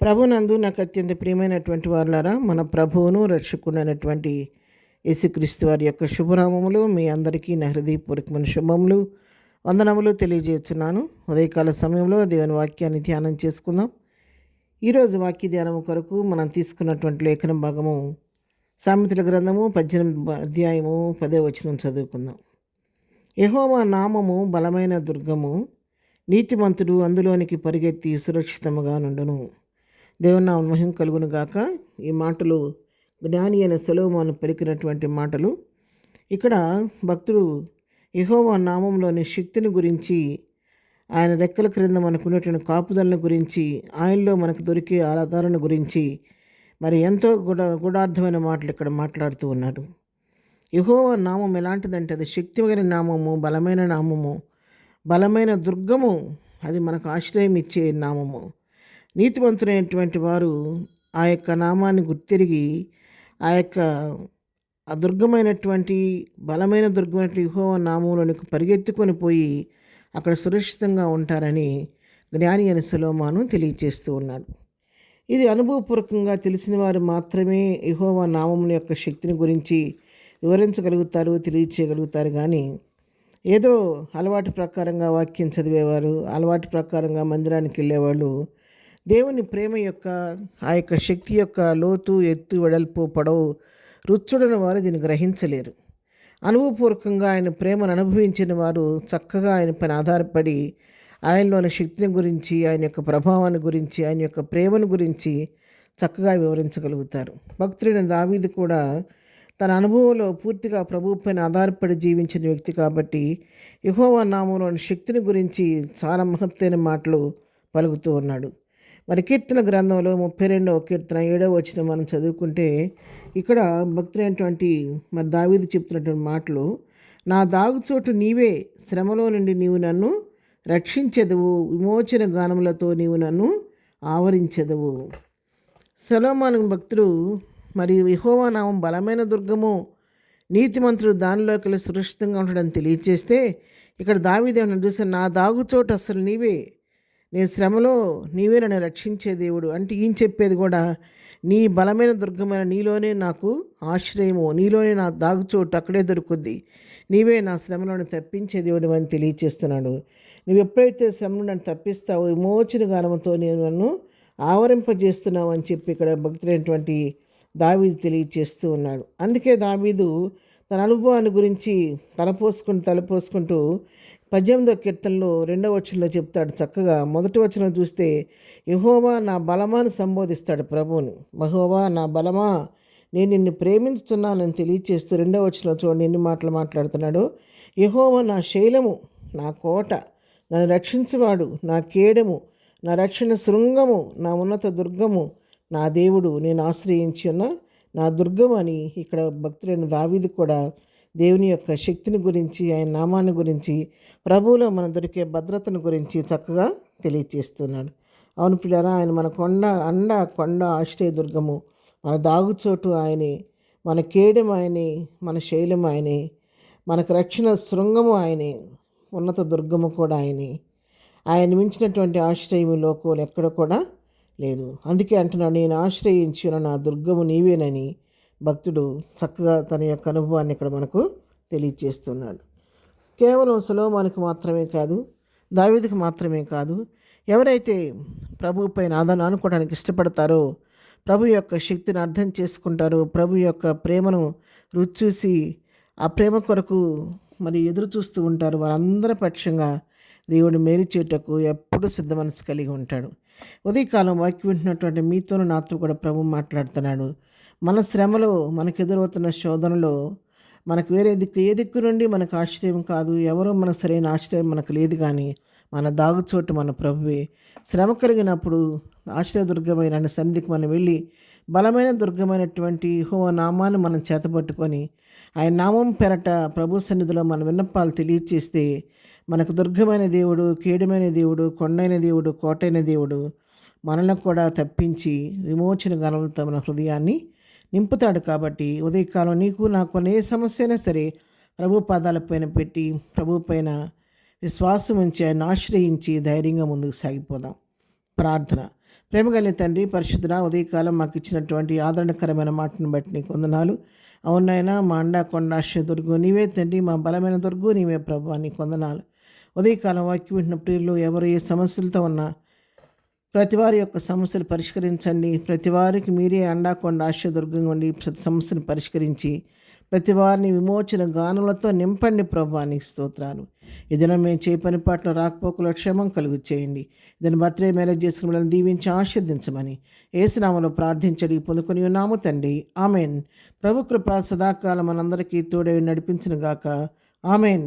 ప్రభునందు నాకు అత్యంత ప్రియమైనటువంటి వారులారా, మన ప్రభువును రక్షకుడైనటువంటి యేసుక్రీస్తు వారి యొక్క శుభనామములు మీ అందరికీ నా హృదయపూర్వకమైన శుభములు, వందనములు తెలియజేస్తున్నాను. ఉదయకాల సమయంలో దేవుని వాక్యాన్ని ధ్యానం చేసుకుందాం. ఈరోజు వాక్య ధ్యానం కొరకు మనం తీసుకున్నటువంటి లేఖన భాగము సామెతల గ్రంథము 18 అధ్యాయము 10వ వచనం చదువుకుందాం. యెహోవా నామము బలమైన దుర్గము, నీతిమంతుడు అందులోనికి పరిగెత్తి సురక్షితముగా నుండును. దేవుని నామమునకు మహిమ కలుగును గాక. ఈ మాటలు జ్ఞాని అయిన సొలొమోను పలికినటువంటి మాటలు. ఇక్కడ భక్తుడు యెహోవా నామంలోని శక్తిని గురించి, ఆయన రెక్కల క్రింద మనకు ఉన్నటువంటి కాపుదలను గురించి, ఆయనలో మనకు దొరికే ఆధారణ గురించి మరి ఎంతో గూఢార్థమైన మాటలు ఇక్కడ మాట్లాడుతూ ఉన్నాడు. యెహోవా నామం ఎలాంటిదంటే అది శక్తిమైన నామము, బలమైన నామము, బలమైన దుర్గము. అది మనకు ఆశ్రయం ఇచ్చే నామము. నీతివంతులైనటువంటి వారు ఆ యొక్క నామాన్ని గుర్తిరిగి ఆ యొక్క దుర్గమైనటువంటి బలమైన దుర్గమైనటువంటి యెహోవా నామంలోనికి పరిగెత్తుకొని పోయి అక్కడ సురక్షితంగా ఉంటారని జ్ఞాని అయిన సొలొమోను తెలియచేస్తూ ఉన్నాడు. ఇది అనుభవపూర్వకంగా తెలిసిన వారు మాత్రమే యెహోవా నామముల యొక్క శక్తిని గురించి వివరించగలుగుతారు, తెలియచేయగలుగుతారు. కానీ ఏదో అలవాటు ప్రకారంగా వాక్యం చదివేవారు, అలవాటు ప్రకారంగా మందిరానికి వెళ్ళేవాళ్ళు దేవుని ప్రేమ యొక్క ఆ యొక్క శక్తి యొక్క లోతు, ఎత్తు, వెడల్పు, పొడవు రుచుడని వారు దీన్ని గ్రహించలేరు. అనుభవపూర్వకంగా ఆయన ప్రేమను అనుభవించిన వారు చక్కగా ఆయన పైన ఆధారపడి ఆయనలోని శక్తిని గురించి, ఆయన యొక్క ప్రభావాన్ని గురించి, ఆయన యొక్క ప్రేమను గురించి చక్కగా వివరించగలుగుతారు. భక్తుడైన దావీదు కూడా తన అనుభవంలో పూర్తిగా ప్రభువు పైన ఆధారపడి జీవించిన వ్యక్తి కాబట్టి యెహోవా నామంలోని శక్తిని గురించి చాలా మహత్తైన మాటలు పలుకుతూ ఉన్నాడు. మరి కీర్తన గ్రంథంలో 32వ కీర్తన 7వ వచనం మనం చదువుకుంటే ఇక్కడ భక్తులైనటువంటి మరి దావీదు చెప్తున్నటువంటి మాటలు, నా దాగుచోటు నీవే, శ్రమలో నుండి నీవు నన్ను రక్షించెదవు, విమోచన గానములతో నీవు నన్ను ఆవరించెదవు. సొలొమోను భక్తుడు మరి యెహోవా నామం బలమైన దుర్గము, నీతిమంతుడు దానిలోకి సురక్షితంగా ఉంటాడని తెలియచేస్తే ఇక్కడ దావీదు ఏమన్నా చూస్తే నా దాగుచోటు అసలు నీవే, నేను శ్రమలో నీవే నన్ను రక్షించే దేవుడు అంటే ఈయన చెప్పేది కూడా నీ బలమైన దుర్గమైన నీలోనే నాకు ఆశ్రయము, నీలోనే నా దాగుచోటు అక్కడే దొరుకుద్ది, నీవే నా శ్రమలను తప్పించే దేవుడు అని తెలియచేస్తున్నాడు. నువ్వు ఎప్పుడైతే శ్రమను నన్ను తప్పిస్తావో విమోచన గానముతో నేను నన్ను ఆవరింపజేస్తున్నావు అని చెప్పి ఇక్కడ భక్తులైనటువంటి దావీదు తెలియచేస్తూ ఉన్నాడు. అందుకే దావీదు తన అనుభవాన్ని గురించి తలపోసుకుంటూ 18వ కీర్తనలో 2వ వచనంలో చెప్తాడు చక్కగా. మొదటి వచనం చూస్తే యెహోవా నా బలమా అని సంబోధిస్తాడు ప్రభువుని. యెహోవా నా బలమా, నేను నిన్ను ప్రేమించుతున్నానని తెలియచేస్తూ 2వ వచనంలో చూడండి ఎన్ని మాటలు మాట్లాడుతున్నాడు. యెహోవా నా శైలము, నా కోట, నన్ను రక్షించువాడు, నా కేడము, నా రక్షణ శృంగము, నా ఉన్నత దుర్గము, నా దేవుడు, నేను ఆశ్రయించిన నా దుర్గం అని ఇక్కడ భక్తుడైన దావీదు కూడా దేవుని యొక్క శక్తిని గురించి, ఆయన నామాన్ని గురించి, ప్రభువులో మన దొరికే భద్రతను గురించి చక్కగా తెలియచేస్తున్నాడు. అవును పిల్లరా, ఆయన మన కొండ ఆశ్రయ దుర్గము, మన దాగుచోటు ఆయనే, మన కేడెం ఆయనే, మన శైలం ఆయనే, మనకు రక్షణ శృంగము ఆయనే, ఉన్నత దుర్గము కూడా ఆయనే. ఆయన మించినటువంటి ఆశ్రయం లోకంలో ఎక్కడ కూడా లేదు. అందుకే అంటున్నాడు, నేను ఆశ్రయించిన నా దుర్గము నీవేనని భక్తుడు చక్కగా తన యొక్క అనుభవాన్ని ఇక్కడ మనకు తెలియచేస్తున్నాడు. కేవలం సొలొమోనుకు మాత్రమే కాదు, దావీదుకు మాత్రమే కాదు, ఎవరైతే ప్రభు పైన ఆనుకోవడానికి ఇష్టపడతారో, ప్రభు యొక్క శక్తిని అర్థం చేసుకుంటారో, ప్రభు యొక్క ప్రేమను రుచి చూసి ఆ ప్రేమ కొరకు మరి ఎదురు చూస్తూ ఉంటారు, వారందరి పక్షంగా దేవుడు మేలు చేయుటకు ఎప్పుడూ సిద్ధ మనసు కలిగి ఉంటాడు. ఉదయకాలం వాక్యం వింటున్నటువంటి మీతోనూ నాతో కూడా ప్రభు మాట్లాడుతున్నాడు. మన శ్రమలో, మనకు ఎదురవుతున్న శోధనలో మనకు వేరే ఏ దిక్కు నుండి మనకు ఆశ్రయం కాదు, ఎవరో మన సరైన ఆశ్రయం మనకు లేదు. కానీ మన దాగుచోటు మన ప్రభువే. శ్రమ కలిగినప్పుడు ఆశ్రయదుర్గమైన సన్నిధికి మనం వెళ్ళి బలమైన దుర్గమైనటువంటి యెహోవా నామాన్ని మనం చేతపట్టుకొని ఆయన నామం పెరట ప్రభు సన్నిధిలో మన విన్నపాలు తెలియచేస్తే మనకు దుర్గమైన దేవుడు, కేడమైన దేవుడు, కొండైన దేవుడు, కోటైన దేవుడు మనల్ని కూడా తప్పించి విమోచన గానములతో మన హృదయాన్ని నింపుతాడు. కాబట్టి ఉదయకాలం నీకు నాకు ఏ సమస్య అయినా సరే ప్రభు పాదాలపైన పెట్టి ప్రభు పైన విశ్వాసం ఉంచి ఆయన ఆశ్రయించి ధైర్యంగా ముందుకు సాగిపోదాం. ప్రార్థన. ప్రేమగలిగిన తండ్రి పరిశుద్ధుడా, ఉదయకాలం మాకు ఇచ్చినటువంటి ఆదరణకరమైన మాటను బట్టి నీకు వందనాలు. అవునైనా మా అండా కొండ ఆశ్రయ దుర్గు నీవే తండ్రి, మా బలమైన దుర్గు నీవే ప్రభువా, నీకు వందనాలు. ఉదయకాలం వాక్యం వింటున్న ప్రియులు ఎవరు ఏ సమస్యలతో ఉన్నా ప్రతి వారి యొక్క సమస్యలు పరిష్కరించండి. ప్రతి వారికి మీరే అండా కొండ ఆశ్రయ దుర్గంగా ఉండి ప్రతి సమస్యను పరిష్కరించి ప్రతి వారిని విమోచన గానములతో నింపండి ప్రభువా, నీకు స్తోత్రాలు. ఈ దినం మేము చేయ పని పాటలు రాకపోకలో క్షేమం కలుగు చేయండి. దీని బర్త్డే మ్యారేజ్ చేసుకుని మిమ్మల్ని దీవించి ఆశీర్దించమని యేసునామములో ప్రార్థించడి పొందుకొని ఉన్నాము తండ్రి, ఆమెన్. ప్రభు కృప సదాకాలం మనందరికీ తోడై నడిపించును గాక, ఆమెన్.